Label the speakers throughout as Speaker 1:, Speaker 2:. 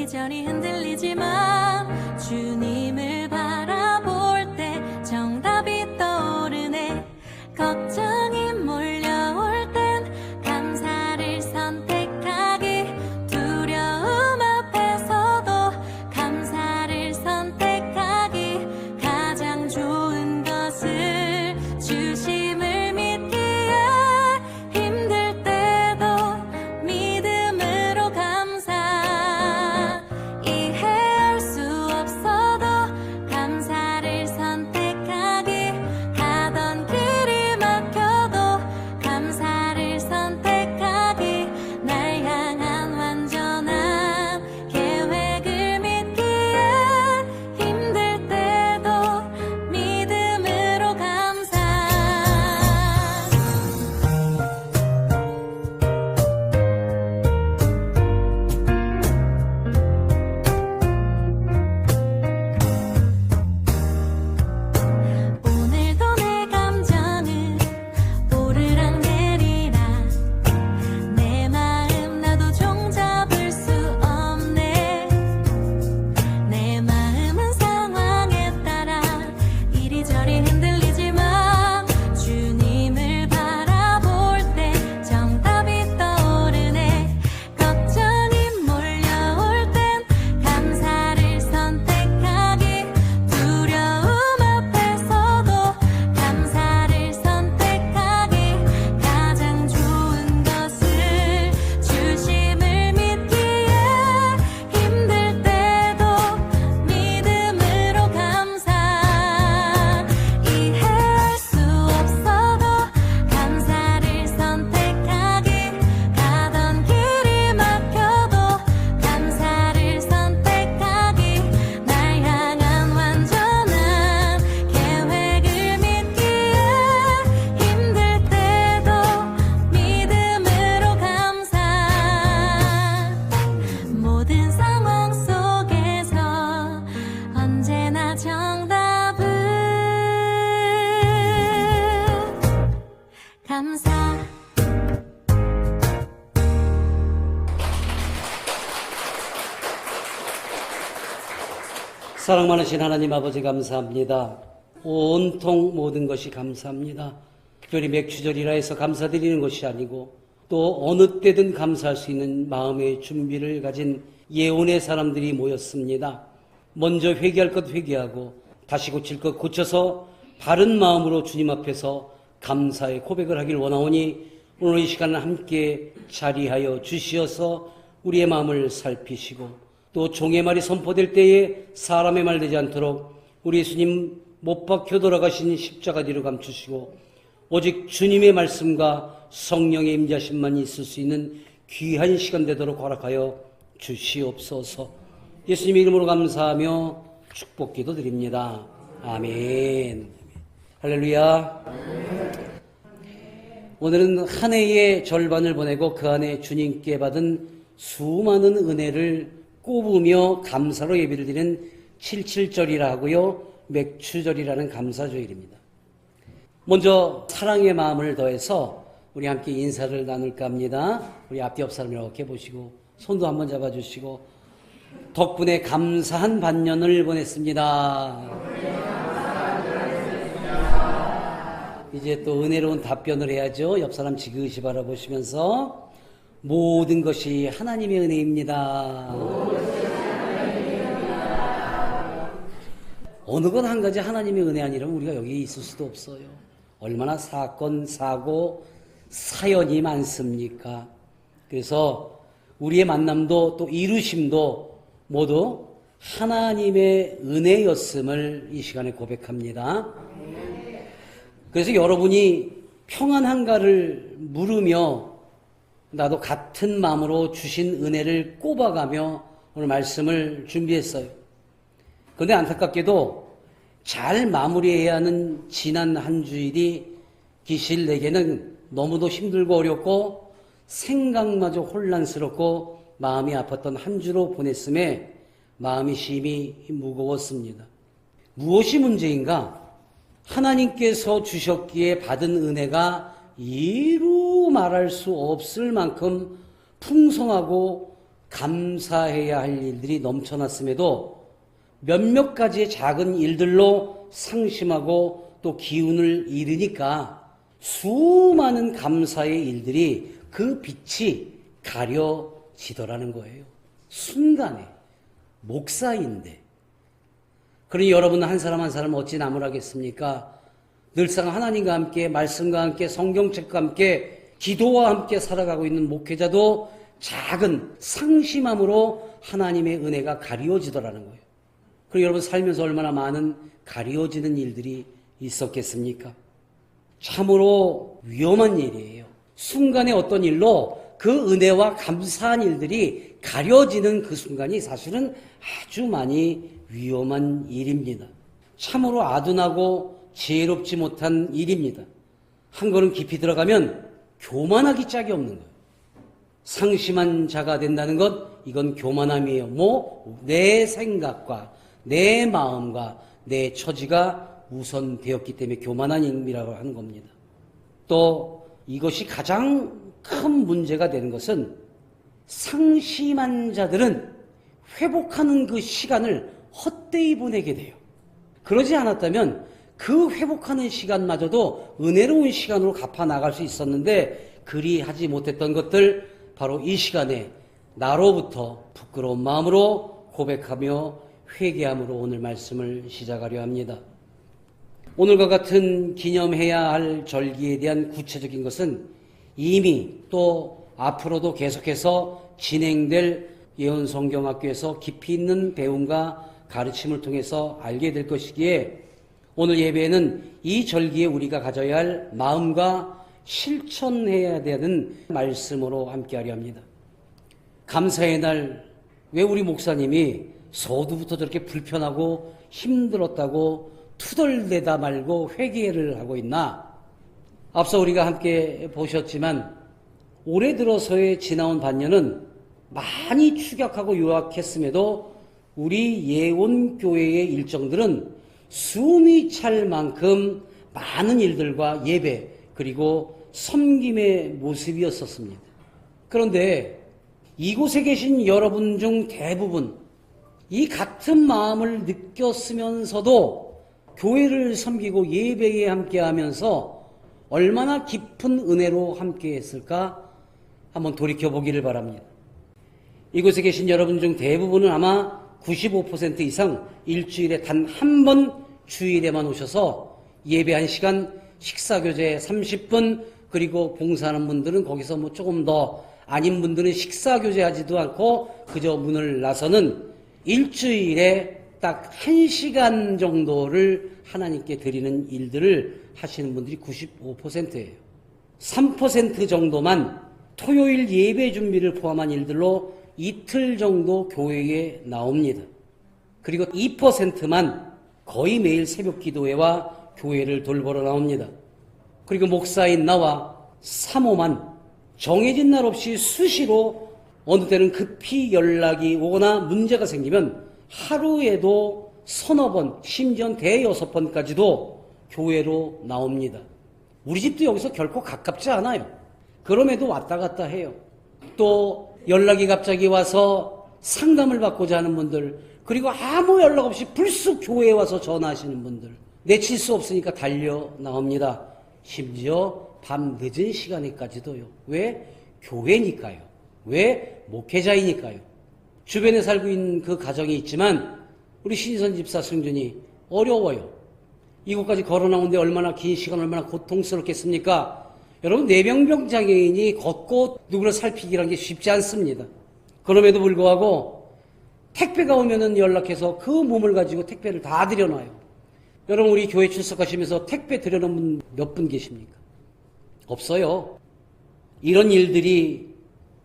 Speaker 1: 이리저리 흔들리지만 주님을 바라볼 때 정답이 떠오르네. 걱정이 몰려올 땐 감사를 선택하기, 두려움 앞에서도 감사를 선택하기, 가장 좋은 것을 주심을 믿기에 힘들 때도 믿음으로 감사, 이해할 수 없어도 감사를 선택하기, 가던 길이 막혀도 감사를 선택하기, 날 향한 완전한 계획을 믿기에 힘들 때도 믿음으로 감사. 오늘도 내 감정은 오르락내리락, 내 마음 나도 종잡을 수 없네. 내 마음은 상황에 따라 이리저리 흔들리지만 주님을 바라볼 때 정답이 떠오르네. 걱정이 몰려올 땐 감사를 선택하기, 두려움 앞에서도 감사를 선택하기, 가장 좋은 것을 주심을 믿기에 힘들 때도 믿음으로 감사, 이해할 수 없어도 감사를 선택하기, 가던 길이 막혀도 감사를 선택하기, 날 향한 완전한 계획을 믿기에 힘들 때도 믿음으로 감사. 모든 상황 속에서 언제나 정답은 감사.
Speaker 2: 사랑 많으신 하나님 아버지 감사합니다. 온통 모든 것이 감사합니다. 특별히 맥주절이라 해서 감사드리는 것이 아니고 또 어느 때든 감사할 수 있는 마음의 준비를 가진 예언의 사람들이 모였습니다. 먼저 회개할 것 회개하고 다시 고칠 것 고쳐서 바른 마음으로 주님 앞에서 감사의 고백을 하길 원하오니 오늘 이 시간을 함께 자리하여 주시어서 우리의 마음을 살피시고 또 종의 말이 선포될 때에 사람의 말 되지 않도록 우리 예수님 못 박혀 돌아가신 십자가 뒤로 감추시고 오직 주님의 말씀과 성령의 임자심만 있을 수 있는 귀한 시간 되도록 허락하여 주시옵소서. 예수님의 이름으로 감사하며 축복 기도드립니다. 아멘. 할렐루야. 오늘은 한 해의 절반을 보내고 그 안에 주님께 받은 수많은 은혜를 꼽으며 감사로 예배를 드리는 77절이라 하고요, 맥추절이라는 감사주일입니다. 먼저 사랑의 마음을 더해서 우리 함께 인사를 나눌까 합니다. 우리 앞뒤 옆 사람 이렇게 보시고 손도 한번 잡아주시고 덕분에 감사한 반년을 보냈습니다. 이제 또 은혜로운 답변을 해야죠. 옆 사람 지그시 바라보시면서 모든 것이 하나님의 은혜입니다. 어느 것 한 가지 하나님의 은혜 아니라면 우리가 여기 있을 수도 없어요. 얼마나 사건, 사고, 사연이 많습니까? 그래서 우리의 만남도 또 이루심도 모두 하나님의 은혜였음을 이 시간에 고백합니다. 그래서 여러분이 평안한가를 물으며 나도 같은 마음으로 주신 은혜를 꼽아가며 오늘 말씀을 준비했어요. 그런데 안타깝게도 잘 마무리해야 하는 지난 한 주일이 기실 내게는 너무도 힘들고 어렵고 생각마저 혼란스럽고 마음이 아팠던 한 주로 보냈음에 마음이 심히 무거웠습니다. 무엇이 문제인가? 하나님께서 주셨기에 받은 은혜가 이루 말할 수 없을 만큼 풍성하고 감사해야 할 일들이 넘쳐났음에도 몇몇 가지의 작은 일들로 상심하고 또 기운을 잃으니까 수많은 감사의 일들이 그 빛이 가려지더라는 거예요. 순간에. 목사인데. 그러니 여러분은 한 사람 한 사람 어찌 나무라겠습니까? 늘상 하나님과 함께 말씀과 함께 성경책과 함께 기도와 함께 살아가고 있는 목회자도 작은 상심함으로 하나님의 은혜가 가리워지더라는 거예요. 그리고 여러분 살면서 얼마나 많은 가리워지는 일들이 있었겠습니까? 참으로 위험한 일이에요. 순간에 어떤 일로 그 은혜와 감사한 일들이 가려지는 그 순간이 사실은 아주 많이 위험한 일입니다. 참으로 아둔하고 지혜롭지 못한 일입니다. 한 걸음 깊이 들어가면 교만하기 짝이 없는 거예요. 상심한 자가 된다는 것, 이건 교만함이에요. 내 생각과 내 마음과 내 처지가 우선되었기 때문에 교만한 힘이라고 하는 겁니다. 또 이것이 가장 큰 문제가 되는 것은 상심한 자들은 회복하는 그 시간을 헛되이 보내게 돼요. 그러지 않았다면 그 회복하는 시간마저도 은혜로운 시간으로 갚아 나갈 수 있었는데 그리 하지 못했던 것들, 바로 이 시간에 나로부터 부끄러운 마음으로 고백하며 회개함으로 오늘 말씀을 시작하려 합니다. 오늘과 같은 기념해야 할 절기에 대한 구체적인 것은 이미 또 앞으로도 계속해서 진행될 예언성경학교에서 깊이 있는 배움과 가르침을 통해서 알게 될 것이기에 오늘 예배에는 이 절기에 우리가 가져야 할 마음과 실천해야 되는 말씀으로 함께하려 합니다. 감사의 날, 왜 우리 목사님이 서두부터 저렇게 불편하고 힘들었다고 투덜대다 말고 회개를 하고 있나? 앞서 우리가 함께 보셨지만 올해 들어서의 지나온 반년은 많이 추격하고 요약했음에도 우리 예원교회의 일정들은 숨이 찰 만큼 많은 일들과 예배 그리고 섬김의 모습이었었습니다. 그런데 이곳에 계신 여러분 중 대부분 이 같은 마음을 느꼈으면서도 교회를 섬기고 예배에 함께하면서 얼마나 깊은 은혜로 함께했을까 한번 돌이켜보기를 바랍니다. 이곳에 계신 여러분 중 대부분은 아마 95% 이상 일주일에 단 한 번 주일에만 오셔서 예배 1시간, 식사교제 30분, 그리고 봉사하는 분들은 거기서 조금 더 아닌 분들은 식사교제하지도 않고 그저 문을 나서는 일주일에 딱 1시간 정도를 하나님께 드리는 일들을 하시는 분들이 95%예요. 3% 정도만 토요일 예배 준비를 포함한 일들로 이틀 정도 교회에 나옵니다. 그리고 2%만 거의 매일 새벽 기도회와 교회를 돌보러 나옵니다. 그리고 목사인 나와 사모만 정해진 날 없이 수시로 어느 때는 급히 연락이 오거나 문제가 생기면 하루에도 서너 번, 심지어 대여섯 번까지도 교회로 나옵니다. 우리 집도 여기서 결코 가깝지 않아요. 그럼에도 왔다 갔다 해요. 또 연락이 갑자기 와서 상담을 받고자 하는 분들, 그리고 아무 연락 없이 불쑥 교회에 와서 전화하시는 분들, 내칠 수 없으니까 달려 나옵니다. 심지어 밤 늦은 시간에까지도요. 왜? 교회니까요. 왜? 목회자이니까요. 주변에 살고 있는 그 가정이 있지만 우리 신선 집사 승준이 어려워요. 이곳까지 걸어 나오는데 얼마나 긴 시간, 얼마나 고통스럽겠습니까? 여러분, 뇌병변 장애인이 걷고 누구를 살피기라는 게 쉽지 않습니다. 그럼에도 불구하고 택배가 오면은 연락해서 그 몸을 가지고 택배를 다 들여놔요. 여러분, 우리 교회 출석하시면서 택배 들여놓은 분 몇 분 계십니까? 없어요. 이런 일들이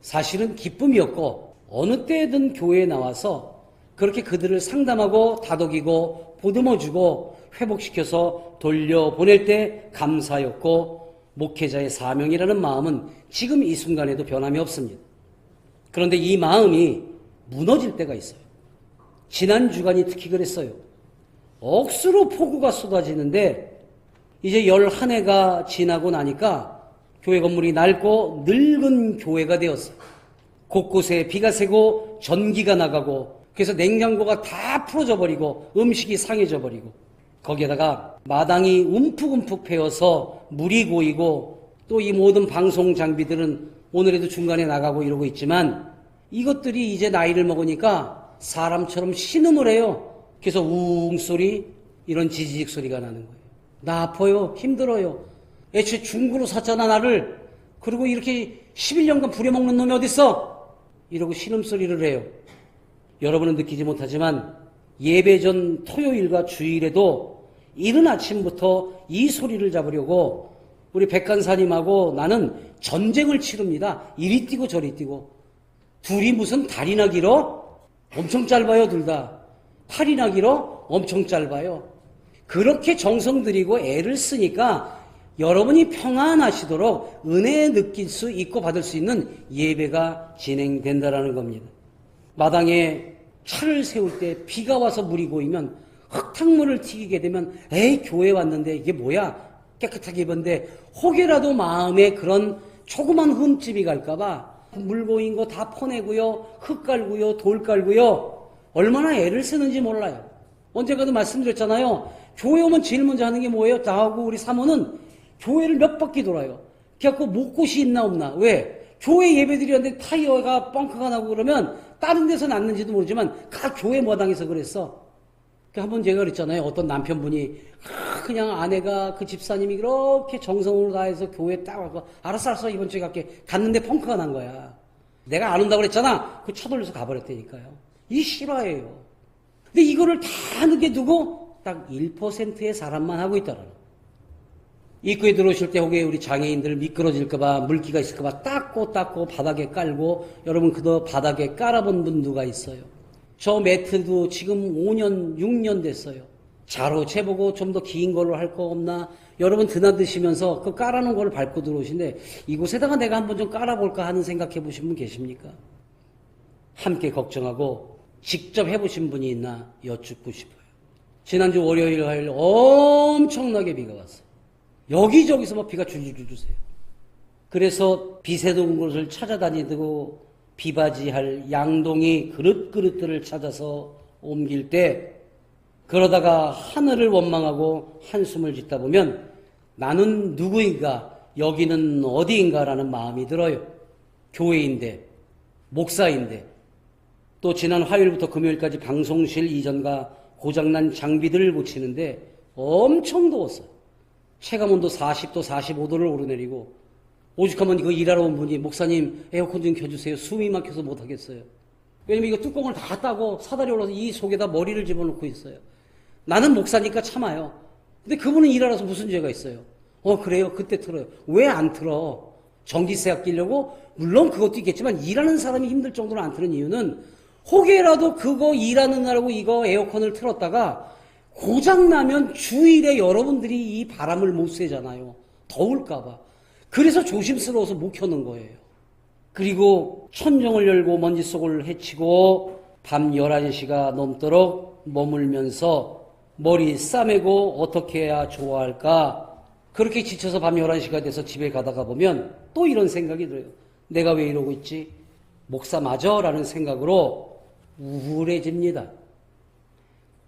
Speaker 2: 사실은 기쁨이었고 어느 때든 교회에 나와서 그렇게 그들을 상담하고 다독이고 보듬어주고 회복시켜서 돌려보낼 때 감사였고 목회자의 사명이라는 마음은 지금 이 순간에도 변함이 없습니다. 그런데 이 마음이 무너질 때가 있어요. 지난 주간이 특히 그랬어요. 억수로 폭우가 쏟아지는데 이제 11해가 지나고 나니까 교회 건물이 낡고 늙은 교회가 되었어요. 곳곳에 비가 새고 전기가 나가고 그래서 냉장고가 다 풀어져 버리고 음식이 상해져 버리고 거기에다가 마당이 움푹움푹 패여서 물이 고이고 또 이 모든 방송 장비들은 오늘에도 중간에 나가고 이러고 있지만 이것들이 이제 나이를 먹으니까 사람처럼 신음을 해요. 그래서 우웅 소리 이런 지지직 소리가 나는 거예요. 나 아파요. 힘들어요. 애초에 중고로 샀잖아 나를. 그리고 이렇게 11년간 부려먹는 놈이 어딨어? 이러고 신음소리를 해요. 여러분은 느끼지 못하지만 예배 전 토요일과 주일에도 이른 아침부터 이 소리를 잡으려고 우리 백간사님하고 나는 전쟁을 치릅니다. 이리 뛰고 저리 뛰고. 둘이 무슨 다리나 길어? 엄청 짧아요 둘 다. 팔이나 길어? 엄청 짧아요. 그렇게 정성 들이고 애를 쓰니까 여러분이 평안하시도록 은혜 느낄 수 있고 받을 수 있는 예배가 진행된다라는 겁니다. 마당에 차를 세울 때 비가 와서 물이 고이면 흙탕물을 튀기게 되면 에이 교회 왔는데 이게 뭐야 깨끗하게 입었는데 혹여라도 마음에 그런 조그만 흠집이 갈까봐 물 고인 거 다 퍼내고요. 흙 깔고요. 돌 깔고요. 얼마나 애를 쓰는지 몰라요. 언젠가도 말씀드렸잖아요. 교회 오면 제일 먼저 하는 게 뭐예요? 나하고 우리 사모는 교회를 몇 바퀴 돌아요. 그래갖고 못 곳이 있나 없나. 왜? 교회 예배드리는데 타이어가 뻥크가 나고 그러면 다른 데서 났는지도 모르지만 다 교회 마당에서 그랬어. 한번 제가 그랬잖아요. 어떤 남편분이 그냥 아내가 그 집사님이 그렇게 정성으로 다해서 교회 딱 와서 알았어 이번 주에 갈게 갔는데 펑크가 난 거야. 내가 안 온다고 그랬잖아. 그 쳐돌려서 가버렸다니까요. 이 실화예요. 근데 이거를 다 하게 두고 딱 1%의 사람만 하고 있다라는 거예요. 입구에 들어오실 때 혹에 우리 장애인들 미끄러질까봐 물기가 있을까봐 닦고 바닥에 깔고 여러분 그도 바닥에 깔아본 분 누가 있어요? 저 매트도 지금 5년 6년 됐어요. 자로 재보고 좀 더 긴 걸로 할 거 없나? 여러분 드나드시면서 그 깔아놓은 거를 밟고 들어오시는데 이곳에다가 내가 한번 좀 깔아볼까 하는 생각해 보신 분 계십니까? 함께 걱정하고 직접 해보신 분이 있나 여쭙고 싶어요. 지난주 월요일 화요일 엄청나게 비가 왔어요. 여기저기서 막 비가 줄줄줄 주세요. 그래서 비새도운 곳을 찾아다니고 비바지할 양동이 그릇들을 찾아서 옮길 때 그러다가 하늘을 원망하고 한숨을 짓다 보면 나는 누구인가 여기는 어디인가라는 마음이 들어요. 교회인데 목사인데 또 지난 화요일부터 금요일까지 방송실 이전과 고장난 장비들을 고치는데 엄청 더웠어요. 체감온도 40도 45도를 오르내리고 오죽하면 이거 일하러 온 분이 목사님 에어컨 좀 켜주세요. 숨이 막혀서 못하겠어요. 왜냐면 이거 뚜껑을 다 따고 사다리 올라서 이 속에다 머리를 집어넣고 있어요. 나는 목사니까 참아요. 근데 그분은 일하러서 무슨 죄가 있어요? 그래요? 그때 틀어요. 왜 안 틀어? 전기세 아끼려고? 물론 그것도 있겠지만 일하는 사람이 힘들 정도로 안 트는 이유는 혹여라도 그거 일하는 날하고 이거 에어컨을 틀었다가 고장나면 주일에 여러분들이 이 바람을 못 쐬잖아요. 더울까봐. 그래서 조심스러워서 못 켜는 거예요. 그리고 천정을 열고 먼지 속을 헤치고 밤 11시가 넘도록 머물면서 머리 싸매고 어떻게 해야 좋아할까? 그렇게 지쳐서 밤 11시가 돼서 집에 가다가 보면 또 이런 생각이 들어요. 내가 왜 이러고 있지? 목사 맞아? 라는 생각으로 우울해집니다.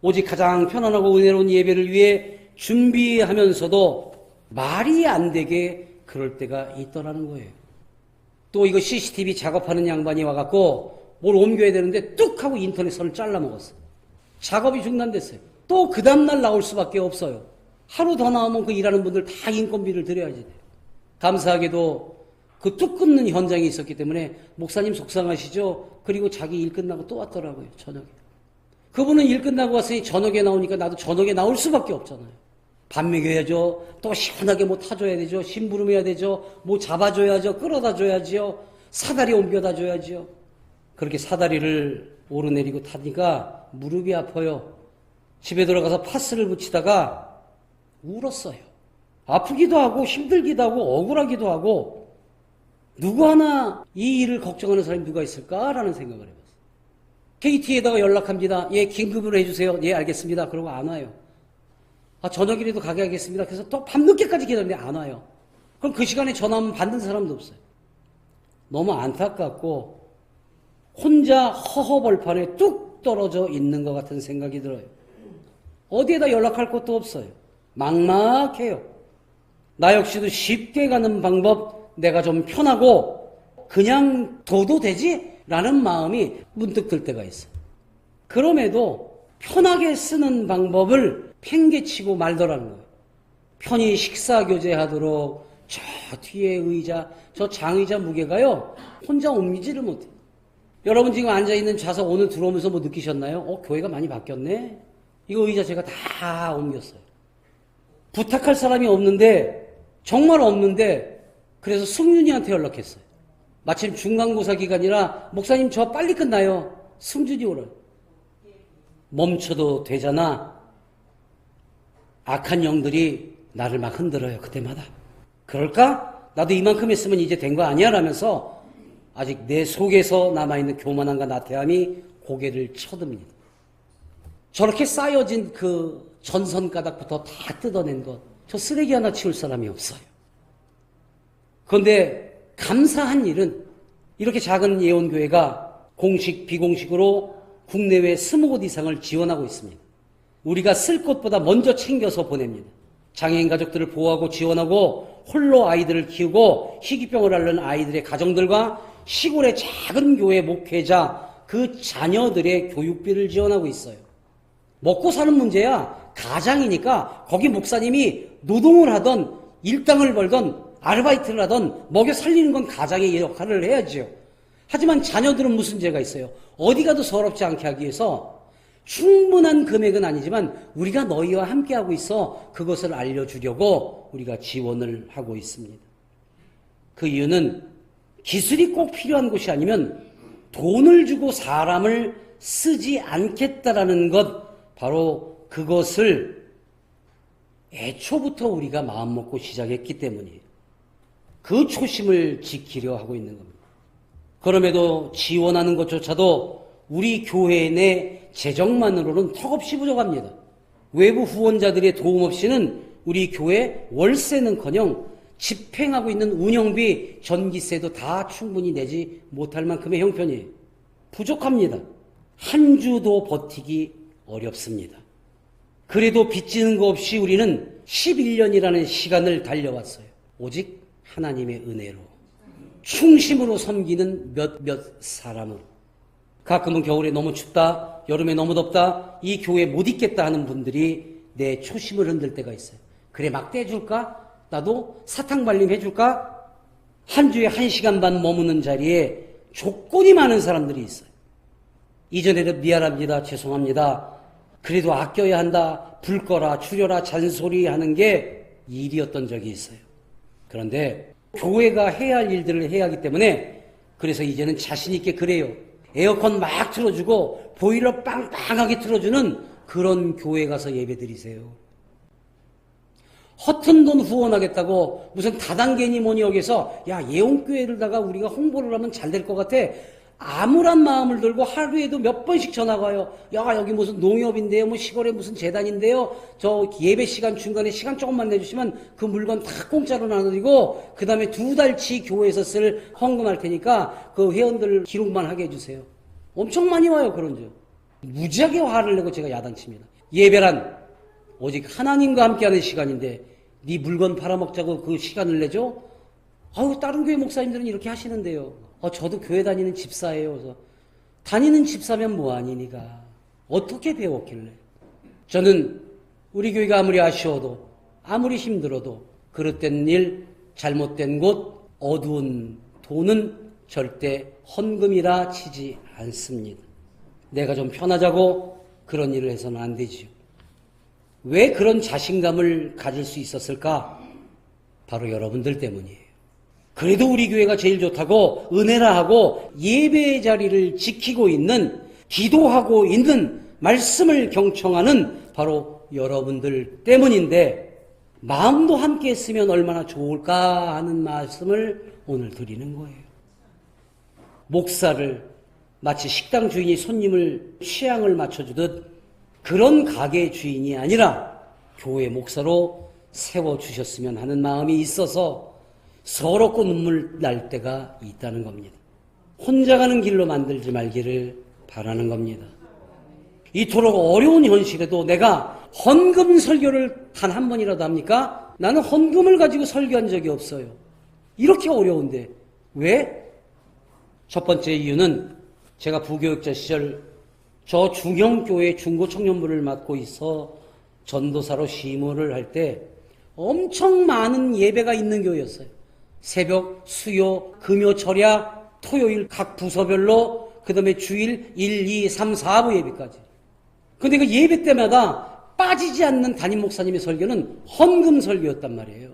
Speaker 2: 오직 가장 편안하고 은혜로운 예배를 위해 준비하면서도 말이 안 되게 그럴 때가 있더라는 거예요. 또 이거 CCTV 작업하는 양반이 와갖고 뭘 옮겨야 되는데 뚝 하고 인터넷 선을 잘라먹었어. 작업이 중단됐어요. 또 그 다음날 나올 수밖에 없어요. 하루 더 나오면 그 일하는 분들 다 인건비를 드려야지 돼요. 감사하게도 그 뚝 끊는 현장이 있었기 때문에 목사님 속상하시죠? 그리고 자기 일 끝나고 또 왔더라고요. 저녁에. 그분은 일 끝나고 왔으니 저녁에 나오니까 나도 저녁에 나올 수밖에 없잖아요. 밥 먹여야죠. 또 시원하게 뭐 타줘야 되죠. 심부름해야 되죠. 뭐 잡아줘야죠. 끌어다 줘야지요. 사다리 옮겨다 줘야지요. 그렇게 사다리를 오르내리고 타니까 무릎이 아파요. 집에 들어가서 파스를 붙이다가 울었어요. 아프기도 하고 힘들기도 하고 억울하기도 하고 누구 하나 이 일을 걱정하는 사람이 누가 있을까라는 생각을 해봤어요. KT에다가 연락합니다. 예, 긴급으로 해주세요. 예, 알겠습니다. 그러고 안 와요. 저녁이라도 가게 하겠습니다. 그래서 또 밤늦게까지 기다리는데 안 와요. 그럼 그 시간에 전화하면 받는 사람도 없어요. 너무 안타깝고 혼자 허허벌판에 뚝 떨어져 있는 것 같은 생각이 들어요. 어디에다 연락할 것도 없어요. 막막해요. 나 역시도 쉽게 가는 방법, 내가 좀 편하고 그냥 둬도 되지? 라는 마음이 문득 들 때가 있어요. 그럼에도 편하게 쓰는 방법을 팽개치고 말더라는 거예요. 편히 식사 교제하도록 저 뒤에 의자, 저 장의자 무게가요, 혼자 옮기지를 못해요. 여러분 지금 앉아있는 좌석 오늘 들어오면서 뭐 느끼셨나요? 교회가 많이 바뀌었네? 이거 의자 제가 다 옮겼어요. 부탁할 사람이 없는데, 정말 없는데, 그래서 승준이한테 연락했어요. 마침 중간고사 기간이라, 목사님 저 빨리 끝나요. 승준이 오라. 멈춰도 되잖아. 악한 영들이 나를 막 흔들어요, 그때마다. 그럴까? 나도 이만큼 했으면 이제 된 거 아니야? 라면서 아직 내 속에서 남아있는 교만함과 나태함이 고개를 쳐듭니다. 저렇게 쌓여진 그 전선가닥부터 다 뜯어낸 것, 저 쓰레기 하나 치울 사람이 없어요. 그런데 감사한 일은 이렇게 작은 예원교회가 공식, 비공식으로 국내외 20곳 이상을 지원하고 있습니다. 우리가 쓸 것보다 먼저 챙겨서 보냅니다. 장애인 가족들을 보호하고 지원하고 홀로 아이들을 키우고 희귀병을 앓는 아이들의 가정들과 시골의 작은 교회 목회자 그 자녀들의 교육비를 지원하고 있어요. 먹고 사는 문제야 가장이니까 거기 목사님이 노동을 하던 일당을 벌던 아르바이트를 하던 먹여 살리는 건 가장의 역할을 해야지요. 하지만 자녀들은 무슨 죄가 있어요? 어디 가도 서럽지 않게 하기 위해서 충분한 금액은 아니지만 우리가 너희와 함께하고 있어 그것을 알려주려고 우리가 지원을 하고 있습니다. 그 이유는 기술이 꼭 필요한 곳이 아니면 돈을 주고 사람을 쓰지 않겠다라는 것, 바로 그것을 애초부터 우리가 마음먹고 시작했기 때문이에요. 그 초심을 지키려 하고 있는 겁니다. 그럼에도 지원하는 것조차도 우리 교회 내 재정만으로는 턱없이 부족합니다. 외부 후원자들의 도움 없이는 우리 교회 월세는커녕 집행하고 있는 운영비, 전기세도 다 충분히 내지 못할 만큼의 형편이에요. 부족합니다. 한 주도 버티기 어렵습니다. 그래도 빚지는 거 없이 우리는 11년이라는 시간을 달려왔어요. 오직 하나님의 은혜로, 충심으로 섬기는 몇몇 사람으로. 가끔은 겨울에 너무 춥다, 여름에 너무 덥다, 이 교회 못 있겠다 하는 분들이 내 초심을 흔들 때가 있어요. 그래, 막대 해줄까? 나도 사탕 발림 해줄까? 한 주에 1시간 반 머무는 자리에 조건이 많은 사람들이 있어요. 이전에도 미안합니다, 죄송합니다, 그래도 아껴야 한다, 불 꺼라, 줄여라, 잔소리 하는 게 일이었던 적이 있어요. 그런데 교회가 해야 할 일들을 해야 하기 때문에 그래서 이제는 자신 있게 그래요. 에어컨 막 틀어주고 보일러 빵빵하게 틀어주는 그런 교회 가서 예배 드리세요. 허튼 돈 후원하겠다고 무슨 다단계니 뭐니 여기서 야, 예원교회를다가 우리가 홍보를 하면 잘 될 것 같아, 암울한 마음을 들고 하루에도 몇 번씩 전화가 와요. 야, 여기 무슨 농협인데요, 뭐 시골에 무슨 재단인데요, 저 예배 시간 중간에 시간 조금만 내주시면 그 물건 다 공짜로 나눠드리고 그 다음에 2달치 교회에서 쓸 헌금할 테니까 그 회원들 기록만 하게 해주세요. 엄청 많이 와요. 그런 줄 무지하게 화를 내고 제가 야단칩니다. 예배란 오직 하나님과 함께하는 시간인데 네 물건 팔아먹자고 그 시간을 내줘? 아유, 다른 교회 목사님들은 이렇게 하시는데요. 저도 교회 다니는 집사예요. 그래서 다니는 집사면 뭐하니 니가 어떻게 배웠길래? 저는 우리 교회가 아무리 아쉬워도 아무리 힘들어도 그릇된 일, 잘못된 곳, 어두운 돈은 절대 헌금이라 치지 않습니다. 내가 좀 편하자고 그런 일을 해서는 안 되지요. 왜 그런 자신감을 가질 수 있었을까? 바로 여러분들 때문이에요. 그래도 우리 교회가 제일 좋다고 은혜라 하고 예배의 자리를 지키고 있는, 기도하고 있는, 말씀을 경청하는 바로 여러분들 때문인데 마음도 함께 했으면 얼마나 좋을까 하는 말씀을 오늘 드리는 거예요. 목사를 마치 식당 주인이 손님을 취향을 맞춰주듯 그런 가게 주인이 아니라 교회 목사로 세워주셨으면 하는 마음이 있어서 서럽고 눈물 날 때가 있다는 겁니다. 혼자 가는 길로 만들지 말기를 바라는 겁니다. 이토록 어려운 현실에도 내가 헌금 설교를 단 한 번이라도 합니까? 나는 헌금을 가지고 설교한 적이 없어요. 이렇게 어려운데. 왜? 첫 번째 이유는 제가 부교육자 시절 저 중형교회 중고청년부를 맡고 있어 전도사로 심호를 할 때 엄청 많은 예배가 있는 교회였어요. 새벽, 수요, 금요, 철야, 토요일 각 부서별로 그 다음에 주일 1, 2, 3, 4부 예배까지. 근데 그 예배 때마다 빠지지 않는 담임 목사님의 설교는 헌금 설교였단 말이에요.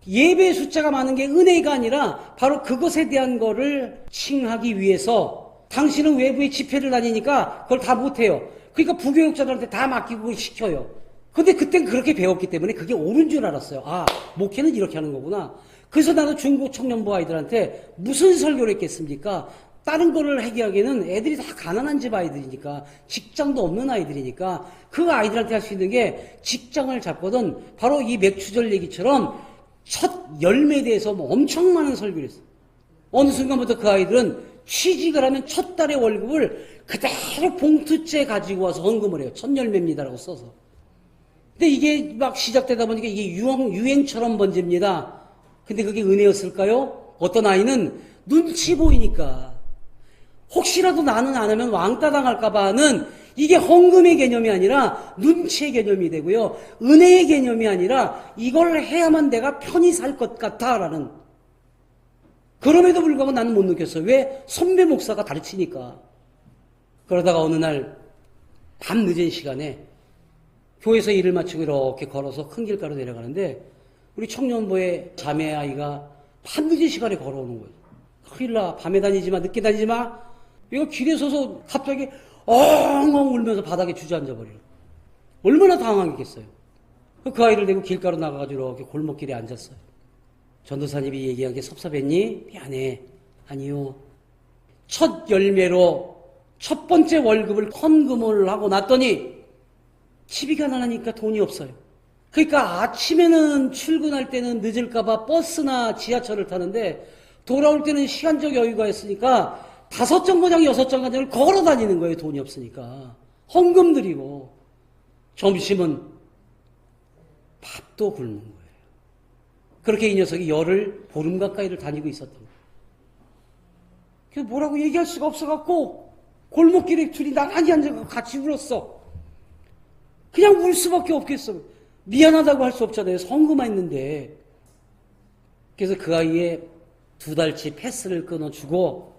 Speaker 2: 예배의 숫자가 많은 게 은혜가 아니라 바로 그것에 대한 거를 칭하기 위해서 당신은 외부에 집회를 다니니까 그걸 다 못해요. 그러니까 부교육자들한테 다 맡기고 시켜요. 근데 그땐 그렇게 배웠기 때문에 그게 옳은 줄 알았어요. 아, 목회는 이렇게 하는 거구나. 그래서 나도 중고 청년부 아이들한테 무슨 설교를 했겠습니까? 다른 거를 해결하기에는 애들이 다 가난한 집 아이들이니까, 직장도 없는 아이들이니까 그 아이들한테 할 수 있는 게 직장을 잡거든 바로 이 맥추절 얘기처럼 첫 열매에 대해서 뭐 엄청 많은 설교를 했어요. 어느 순간부터 그 아이들은 취직을 하면 첫 달의 월급을 그대로 봉투째 가지고 와서 헌금을 해요. 첫 열매입니다라고 써서. 근데 이게 막 시작되다 보니까 이게 유행처럼 번집니다. 근데 그게 은혜였을까요? 어떤 아이는 눈치 보이니까 혹시라도 나는 안 하면 왕따 당할까봐 하는 이게 헌금의 개념이 아니라 눈치의 개념이 되고요. 은혜의 개념이 아니라 이걸 해야만 내가 편히 살 것 같아라는. 그럼에도 불구하고 나는 못 느꼈어요. 왜? 선배 목사가 가르치니까. 그러다가 어느 날 밤 늦은 시간에 교회에서 일을 마치고 이렇게 걸어서 큰 길가로 내려가는데 우리 청년부의 자매 아이가 밤 늦은 시간에 걸어오는 거예요. 큰일 나. 밤에 다니지 마. 늦게 다니지 마. 얘가 길에 서서 갑자기 엉엉 울면서 바닥에 주저앉아 버려요. 얼마나 당황했겠어요. 그 아이를 데리고 길가로 나가가지고 이렇게 골목길에 앉았어요. 전도사님이 얘기한 게 섭섭했니? 미안해. 아니요. 첫 열매로 첫 번째 월급을 헌금을 하고 났더니 집이 가난하니까 돈이 없어요. 그러니까 아침에는 출근할 때는 늦을까봐 버스나 지하철을 타는데 돌아올 때는 시간적 여유가 있으니까 5정거장, 6정거장을 걸어 다니는 거예요. 돈이 없으니까. 헌금 드리고. 점심은 밥도 굶는 거예요. 그렇게 이 녀석이 열흘, 보름 가까이를 다니고 있었던 거예요. 그래서 뭐라고 얘기할 수가 없어갖고 골목길에 둘이 나란히 앉아서 같이 울었어. 그냥 울 수밖에 없겠어. 미안하다고 할 수 없잖아요. 헌금만 있는데. 그래서 그 아이의 2달치 패스를 끊어주고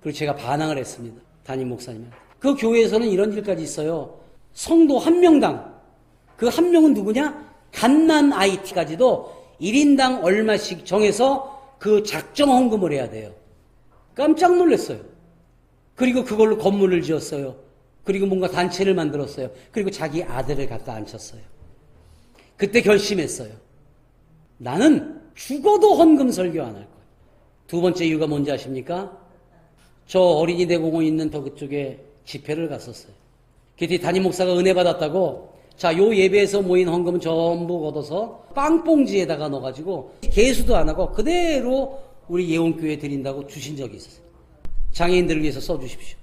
Speaker 2: 그리고 제가 반항을 했습니다. 담임 목사님한테. 그 교회에서는 이런 일까지 있어요. 성도 한 명당 그 한 명은 누구냐? 갓난 아이까지도 1인당 얼마씩 정해서 그 작정 헌금을 해야 돼요. 깜짝 놀랐어요. 그리고 그걸로 건물을 지었어요. 그리고 뭔가 단체를 만들었어요. 그리고 자기 아들을 갖다 앉혔어요. 그때 결심했어요. 나는 죽어도 헌금 설교 안 할 거예요. 두 번째 이유가 뭔지 아십니까? 저 어린이 대공원 있는 더 그쪽에 집회를 갔었어요. 그때 담임 목사가 은혜 받았다고 자, 요 예배에서 모인 헌금은 전부 걷어서 빵봉지에다가 넣어가지고 개수도 안 하고 그대로 우리 예원교회에 드린다고 주신 적이 있었어요. 장애인들을 위해서 써주십시오.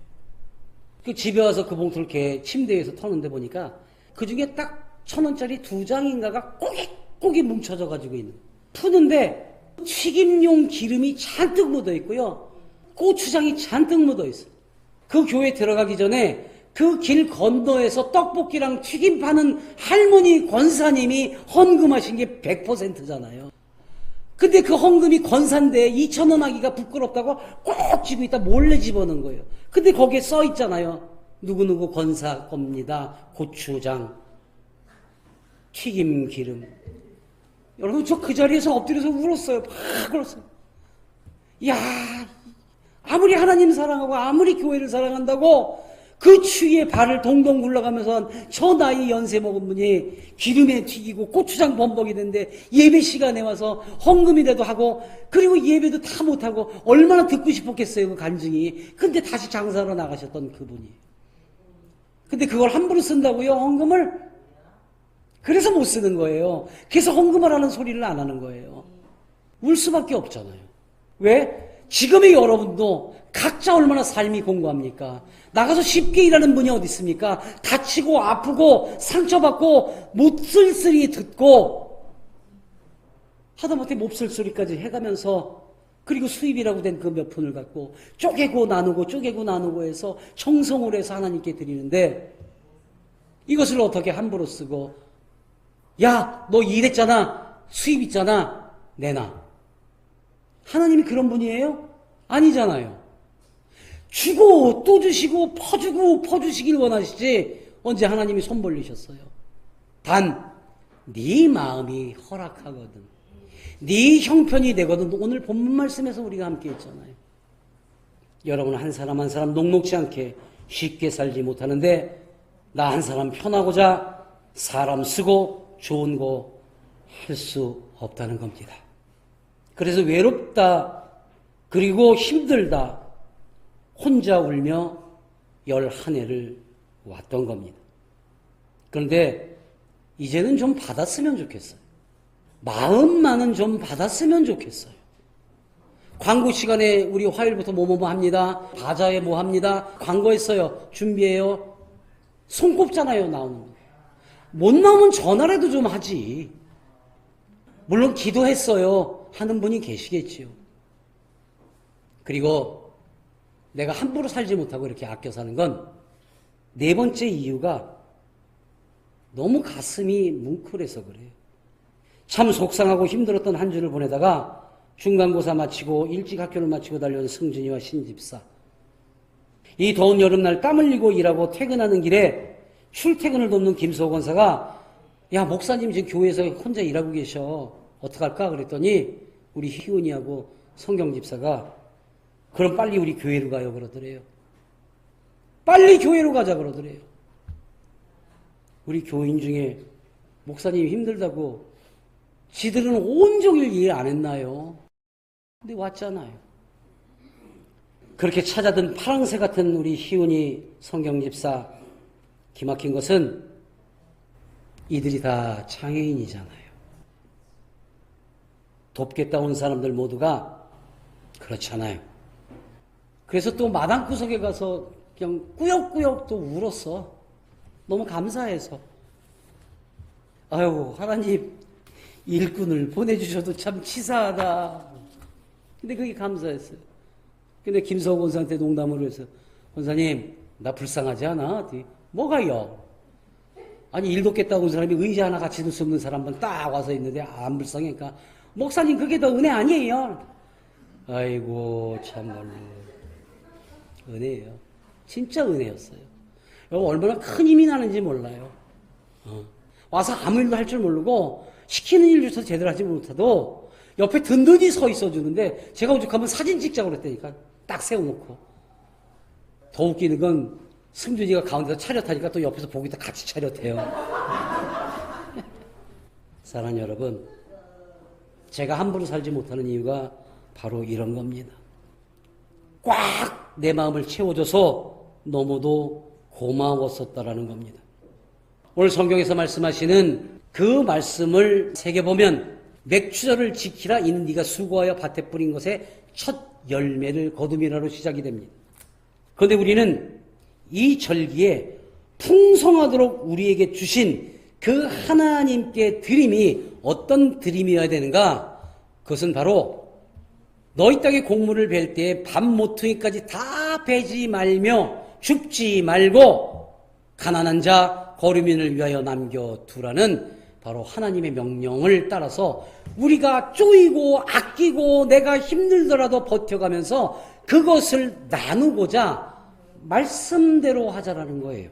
Speaker 2: 그 집에 와서 그 봉투를 이렇게 침대 위에서 터는데 보니까 그 중에 딱 1,000원짜리 2장인가가 꼬깃꼬깃 뭉쳐져가지고 있는. 푸는데 튀김용 기름이 잔뜩 묻어 있고요. 고추장이 잔뜩 묻어 있어요. 그 교회 들어가기 전에 그 길 건너에서 떡볶이랑 튀김 파는 할머니 권사님이 헌금하신 게 100%잖아요. 근데 그 헌금이 권사인데 2,000원 하기가 부끄럽다고 꼭 쥐고 있다 몰래 집어넣은 거예요. 근데 거기에 써 있잖아요. 누구누구 권사 겁니다. 고추장, 튀김 기름. 여러분 저 그 자리에서 엎드려서 울었어요. 막 울었어요. 야, 아무리 하나님 사랑하고 아무리 교회를 사랑한다고 그 추위에 발을 동동 굴러가면서 저 나이 연세 먹은 분이 기름에 튀기고 고추장 범벅이는데 예배 시간에 와서 헌금이라도 하고 그리고 예배도 다 못하고 얼마나 듣고 싶었겠어요. 그 간증이. 근데 다시 장사로 나가셨던 그분이. 근데 그걸 함부로 쓴다고요? 헌금을? 그래서 못 쓰는 거예요. 그래서 헌금을 하는 소리를 안 하는 거예요. 울 수밖에 없잖아요. 왜? 지금의 여러분도 각자 얼마나 삶이 공고합니까? 나가서 쉽게 일하는 분이 어디 있습니까? 다치고 아프고 상처받고 못 쓸쓸히 듣고 하다못해 몹쓸 소리까지 해가면서 그리고 수입이라고 된 그 몇 푼을 갖고 쪼개고 나누고 해서 청송을 해서 하나님께 드리는데 이것을 어떻게 함부로 쓰고 야, 너 일했잖아. 수입 있잖아. 내놔. 하나님이 그런 분이에요? 아니잖아요. 주고 또 주시고 퍼주고 퍼주시길 원하시지 언제 하나님이 손 벌리셨어요? 단 네 마음이 허락하거든. 네 형편이 되거든. 오늘 본문 말씀에서 우리가 함께 했잖아요. 여러분 한 사람 한 사람 녹록지 않게 쉽게 살지 못하는데 나 한 사람 편하고자 사람 쓰고 좋은 거 할 수 없다는 겁니다. 그래서 외롭다 그리고 힘들다 혼자 울며 11해를 왔던 겁니다. 그런데 이제는 좀 받았으면 좋겠어요. 마음만은 좀 받았으면 좋겠어요. 광고 시간에 우리 화요일부터 뭐뭐 합니다. 바자회 뭐 합니다. 광고했어요. 준비해요. 손 꼽잖아요. 나오는 거. 못 나오면 전화라도 좀 하지. 물론 기도했어요. 하는 분이 계시겠지요. 그리고 내가 함부로 살지 못하고 이렇게 아껴 사는 건 네 번째 이유가 너무 가슴이 뭉클해서 그래요. 참 속상하고 힘들었던 한 주를 보내다가 중간고사 마치고 일찍 학교를 마치고 달려온 승준이와 신집사. 이 더운 여름날 땀 흘리고 일하고 퇴근하는 길에 출퇴근을 돕는 김소호 권사가 야 목사님 지금 교회에서 혼자 일하고 계셔. 어떡할까? 그랬더니 우리 희은이하고 성경집사가 그럼 빨리 우리 교회로 가요 그러더래요. 빨리 교회로 가자 그러더래요. 우리 교인 중에 목사님이 힘들다고 지들은 온종일 일 안 했나요? 근데 왔잖아요. 그렇게 찾아든 파랑새 같은 우리 희은이 성경집사 기막힌 것은 이들이 다 장애인이잖아요. 돕겠다 온 사람들 모두가 그렇잖아요. 그래서 또 마당 구석에 가서 그냥 꾸역꾸역 또 울었어. 너무 감사해서. 아유 하나님 일꾼을 보내주셔도 참 치사하다. 근데 그게 감사했어요. 근데 김서호 권사한테 농담으로 해서 권사님 나 불쌍하지 않아? 뭐가요? 아니 일 돕겠다고 온 사람이 의자 하나 같이 둘 수 없는 사람만 딱 와서 있는데 안 불쌍하니까 목사님 그게 더 은혜 아니에요? 아이고 참말로 은혜예요. 진짜 은혜였어요. 여러분 얼마나 큰 힘이 나는지 몰라요. 와서 아무 일도 할 줄 모르고 시키는 일조차 제대로 하지 못해도 옆에 든든히 서 있어 주는데 제가 오죽하면 사진 찍자고 그랬다니까. 딱 세워놓고. 더 웃기는 건 승준이가 가운데서 차렷하니까 또 옆에서 보기도 같이 차렷해요. 사랑하는 여러분, 제가 함부로 살지 못하는 이유가 바로 이런 겁니다. 꽉 내 마음을 채워줘서 너무도 고마웠었다라는 겁니다. 오늘 성경에서 말씀하시는 그 말씀을 새겨보면 맥추절을 지키라 이는 네가 수고하여 밭에 뿌린 것에 첫 열매를 거두미라로 시작이 됩니다. 그런데 우리는 이 절기에 풍성하도록 우리에게 주신 그 하나님께 드림이 어떤 드림이어야 되는가? 그것은 바로 너희 땅에 곡물을 벨 때에 밥 모퉁이까지 다 베지 말며 줍지 말고 가난한 자 거류민을 위하여 남겨두라는 바로 하나님의 명령을 따라서 우리가 쪼이고 아끼고 내가 힘들더라도 버텨가면서 그것을 나누고자 말씀대로 하자라는 거예요.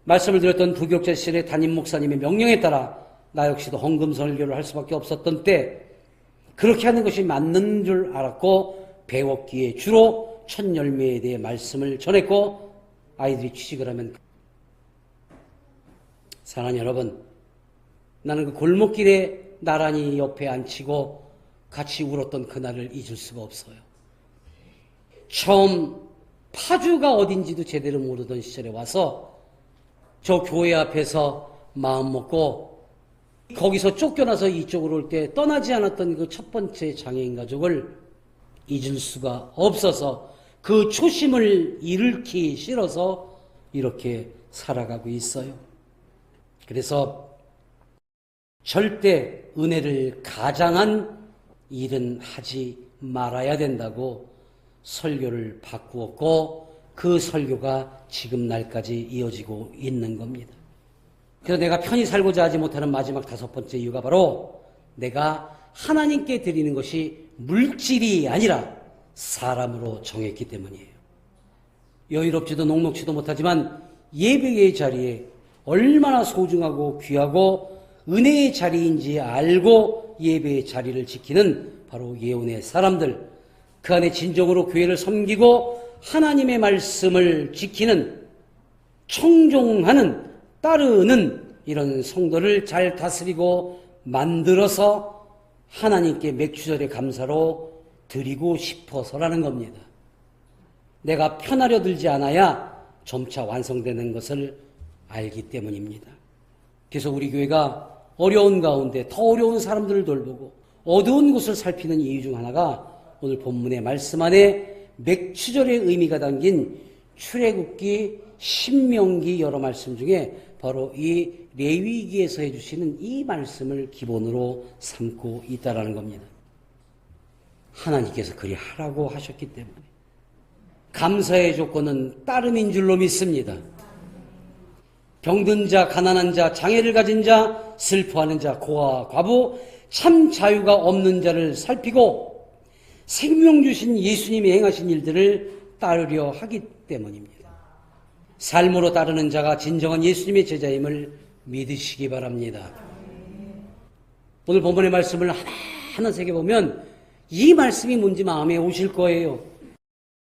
Speaker 2: 말씀을 드렸던 부교육자 시절의 담임 목사님의 명령에 따라 나 역시도 헌금 설교를 할 수밖에 없었던 때 그렇게 하는 것이 맞는 줄 알았고 배웠기에 주로 첫 열매에 대해 말씀을 전했고 아이들이 취직을 하면 사랑하는 여러분, 나는 그 골목길에 나란히 옆에 앉히고 같이 울었던 그날을 잊을 수가 없어요. 처음 파주가 어딘지도 제대로 모르던 시절에 와서 저 교회 앞에서 마음 먹고 거기서 쫓겨나서 이쪽으로 올 때 떠나지 않았던 그 첫 번째 장애인 가족을 잊을 수가 없어서 그 초심을 잃기 싫어서 이렇게 살아가고 있어요. 그래서 절대 은혜를 가장한 일은 하지 말아야 된다고 설교를 바꾸었고 그 설교가 지금 날까지 이어지고 있는 겁니다. 그래서 내가 편히 살고자 하지 못하는 마지막 5번째 이유가 바로 내가 하나님께 드리는 것이 물질이 아니라 사람으로 정했기 때문이에요. 여유롭지도 녹록지도 못하지만 예배의 자리에 얼마나 소중하고 귀하고 은혜의 자리인지 알고 예배의 자리를 지키는 바로 예언의 사람들, 그 안에 진정으로 교회를 섬기고 하나님의 말씀을 지키는, 청종하는, 따르는 이런 성도를 잘 다스리고 만들어서 하나님께 맥주절의 감사로 드리고 싶어서라는 겁니다. 내가 편하려 들지 않아야 점차 완성되는 것을 알기 때문입니다. 그래서 우리 교회가 어려운 가운데 더 어려운 사람들을 돌보고 어두운 곳을 살피는 이유 중 하나가 오늘 본문의 말씀 안에 맥추절의 의미가 담긴 출애굽기, 신명기 여러 말씀 중에 바로 이 레위기에서 해주시는 이 말씀을 기본으로 삼고 있다는 겁니다. 하나님께서 그리 하라고 하셨기 때문에 감사의 조건은 따름인 줄로 믿습니다. 병든 자, 가난한 자, 장애를 가진 자, 슬퍼하는 자, 고아, 과부, 참 자유가 없는 자를 살피고 생명 주신 예수님이 행하신 일들을 따르려 하기 때문입니다. 삶으로 따르는 자가 진정한 예수님의 제자임을 믿으시기 바랍니다. 오늘 본문의 말씀을 하나하나 새겨보면 이 말씀이 뭔지 마음에 오실 거예요.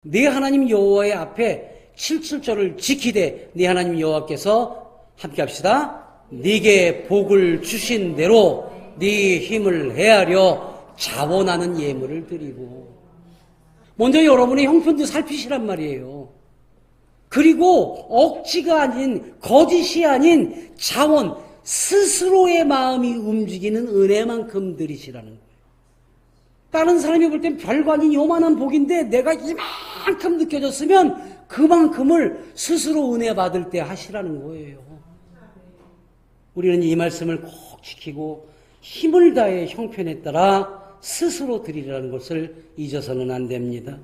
Speaker 2: 네 하나님 여호와의 앞에 77절을 지키되 네 하나님 여호와께서 함께 합시다. 네게 복을 주신 대로 네 힘을 헤아려 자원하는 예물을 드리고, 먼저 여러분의 형편도 살피시란 말이에요. 그리고 억지가 아닌, 거짓이 아닌 자원, 스스로의 마음이 움직이는 은혜만큼 드리시라는 거예요. 다른 사람이 볼 땐 별거 아닌 요만한 복인데 내가 이만큼 느껴졌으면 그만큼을 스스로 은혜 받을 때 하시라는 거예요. 우리는 이 말씀을 꼭 지키고 힘을 다해 형편에 따라 스스로 드리라는 것을 잊어서는 안 됩니다.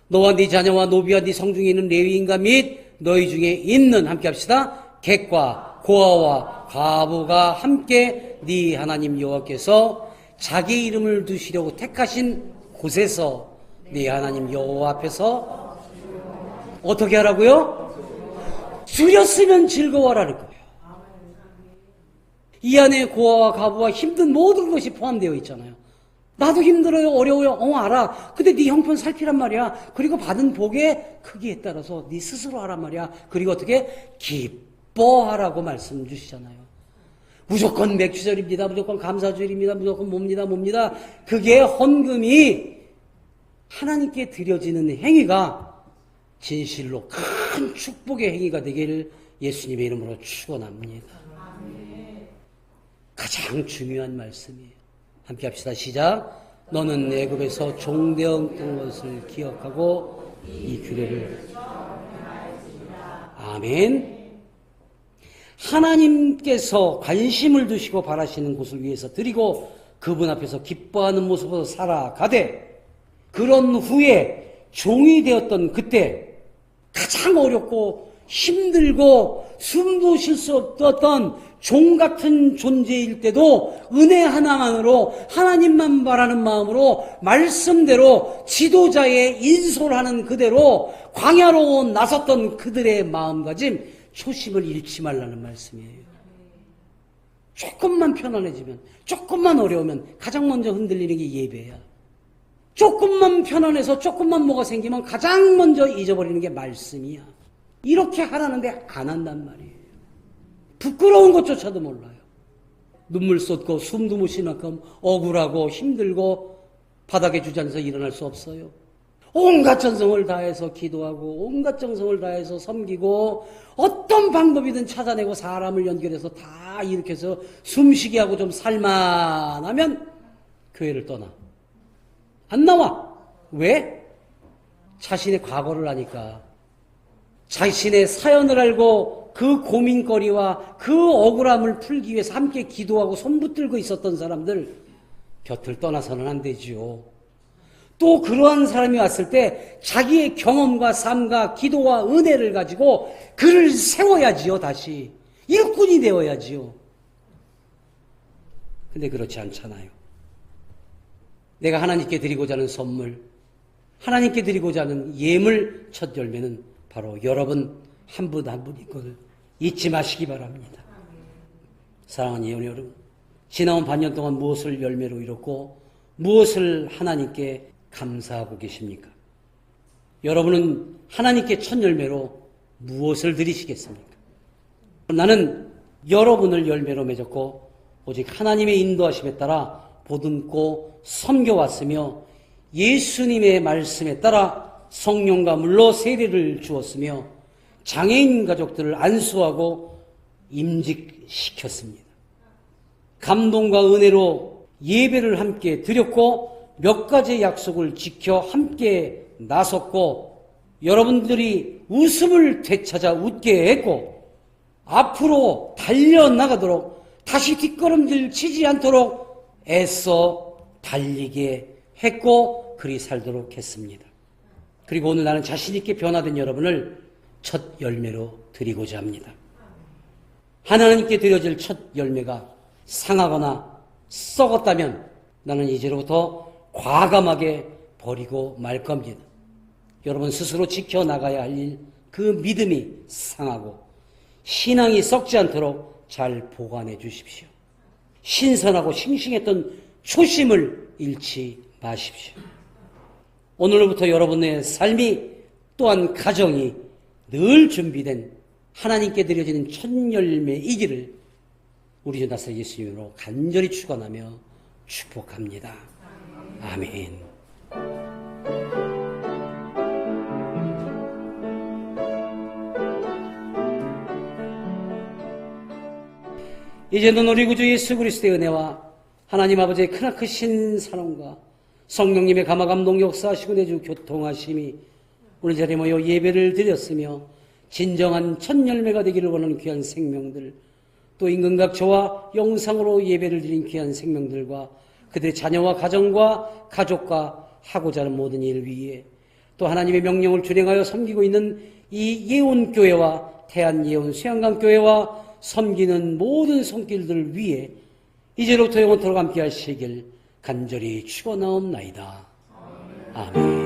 Speaker 2: 너와 네 자녀와 노비와 네 성중에 있는 레위인과 및 너희 중에 있는, 함께 합시다, 객과 고아와 과부가 함께 네 하나님 여호와께서 자기 이름을 두시려고 택하신 곳에서 네 하나님 여호와 앞에서 어떻게 하라고요? 드렸으면 즐거워하라는 거예요. 이 안에 고아와 과부와 힘든 모든 것이 포함되어 있잖아요. 나도 힘들어요, 어려워요, 알아. 근데 네 형편 살피란 말이야. 그리고 받은 복의 크기에 따라서 네 스스로 하란 말이야. 그리고 어떻게? 기뻐하라고 말씀 주시잖아요. 무조건 맥주절입니다, 무조건 감사주일입니다, 무조건 뭡니다. 그게 헌금이 하나님께 드려지는 행위가 진실로 큰 축복의 행위가 되기를 예수님의 이름으로 축원합니다. 가장 중요한 말씀이에요. 함께 합시다. 시작. 너는 애굽에서 종되었던 것을 기억하고 이 규례를. 아멘. 하나님께서 관심을 두시고 바라시는 곳을 위해서 드리고 그분 앞에서 기뻐하는 모습으로 살아가되, 그런 후에 종이 되었던 그때 가장 어렵고 힘들고 숨도 쉴 수 없었던 종 같은 존재일 때도 은혜 하나만으로 하나님만 바라는 마음으로 말씀대로 지도자의 인솔하는 그대로 광야로 나섰던 그들의 마음가짐, 초심을 잃지 말라는 말씀이에요. 조금만 편안해지면, 조금만 어려우면 가장 먼저 흔들리는 게 예배야. 조금만 편안해서 조금만 뭐가 생기면 가장 먼저 잊어버리는 게 말씀이야. 이렇게 하라는데 안 한단 말이에요. 부끄러운 것조차도 몰라요. 눈물 쏟고 숨도 못 쉴 만큼 억울하고 힘들고 바닥에 주저앉아서 일어날 수 없어요. 온갖 정성을 다해서 기도하고 온갖 정성을 다해서 섬기고 어떤 방법이든 찾아내고 사람을 연결해서 다 일으켜서 숨쉬게 하고 좀 살만하면 교회를 떠나. 안 나와. 왜? 자신의 과거를 아니까. 자신의 사연을 알고 그 고민거리와 그 억울함을 풀기 위해서 함께 기도하고 손붙들고 있었던 사람들 곁을 떠나서는 안 되지요. 또 그러한 사람이 왔을 때 자기의 경험과 삶과 기도와 은혜를 가지고 그를 세워야지요. 다시 일꾼이 되어야지요. 근데 그렇지 않잖아요. 내가 하나님께 드리고자 하는 선물, 하나님께 드리고자 하는 예물 첫 열매는 바로 여러분 한 분 한 분인 것을 잊지 마시기 바랍니다. 사랑하는 예언 여러분, 지나온 반년 동안 무엇을 열매로 이뤘고 무엇을 하나님께 감사하고 계십니까? 여러분은 하나님께 첫 열매로 무엇을 드리시겠습니까? 나는 여러분을 열매로 맺었고 오직 하나님의 인도하심에 따라 보듬고 섬겨왔으며 예수님의 말씀에 따라 성령과 물로 세례를 주었으며 장애인 가족들을 안수하고 임직시켰습니다. 감동과 은혜로 예배를 함께 드렸고 몇 가지 약속을 지켜 함께 나섰고 여러분들이 웃음을 되찾아 웃게 했고 앞으로 달려나가도록 다시 뒷걸음질 치지 않도록 애써 달리게 했고 그리 살도록 했습니다. 그리고 오늘 나는 자신 있게 변화된 여러분을 첫 열매로 드리고자 합니다. 하나님께 드려질 첫 열매가 상하거나 썩었다면 나는 이제로부터 과감하게 버리고 말 겁니다. 여러분 스스로 지켜나가야 할 일, 그 믿음이 상하고 신앙이 썩지 않도록 잘 보관해 주십시오. 신선하고 싱싱했던 초심을 잃지 마십시오. 오늘부터 여러분의 삶이 또한 가정이 늘 준비된 하나님께 드려지는 첫 열매이기를 우리 주 나사 예수님으로 간절히 축원하며 축복합니다. 아멘. 이제는 우리 구주 예수 그리스도의 은혜와 하나님 아버지의 크나크신 사랑과 성령님의 감화감동 역사하시고 내주 교통하심이 오늘 자리에 모여 예배를 드렸으며 진정한 첫 열매가 되기를 원하는 귀한 생명들, 또 임금각 저와 영상으로 예배를 드린 귀한 생명들과 그들의 자녀와 가정과 가족과 하고자 하는 모든 일 위에 또 하나님의 명령을 준행하여 섬기고 있는 이 예온교회와 태안예온 수양강교회와 섬기는 모든 손길들 위에 이제로부터 영원토록 함께 하시길 간절히 축원하옵나이다. 아멘.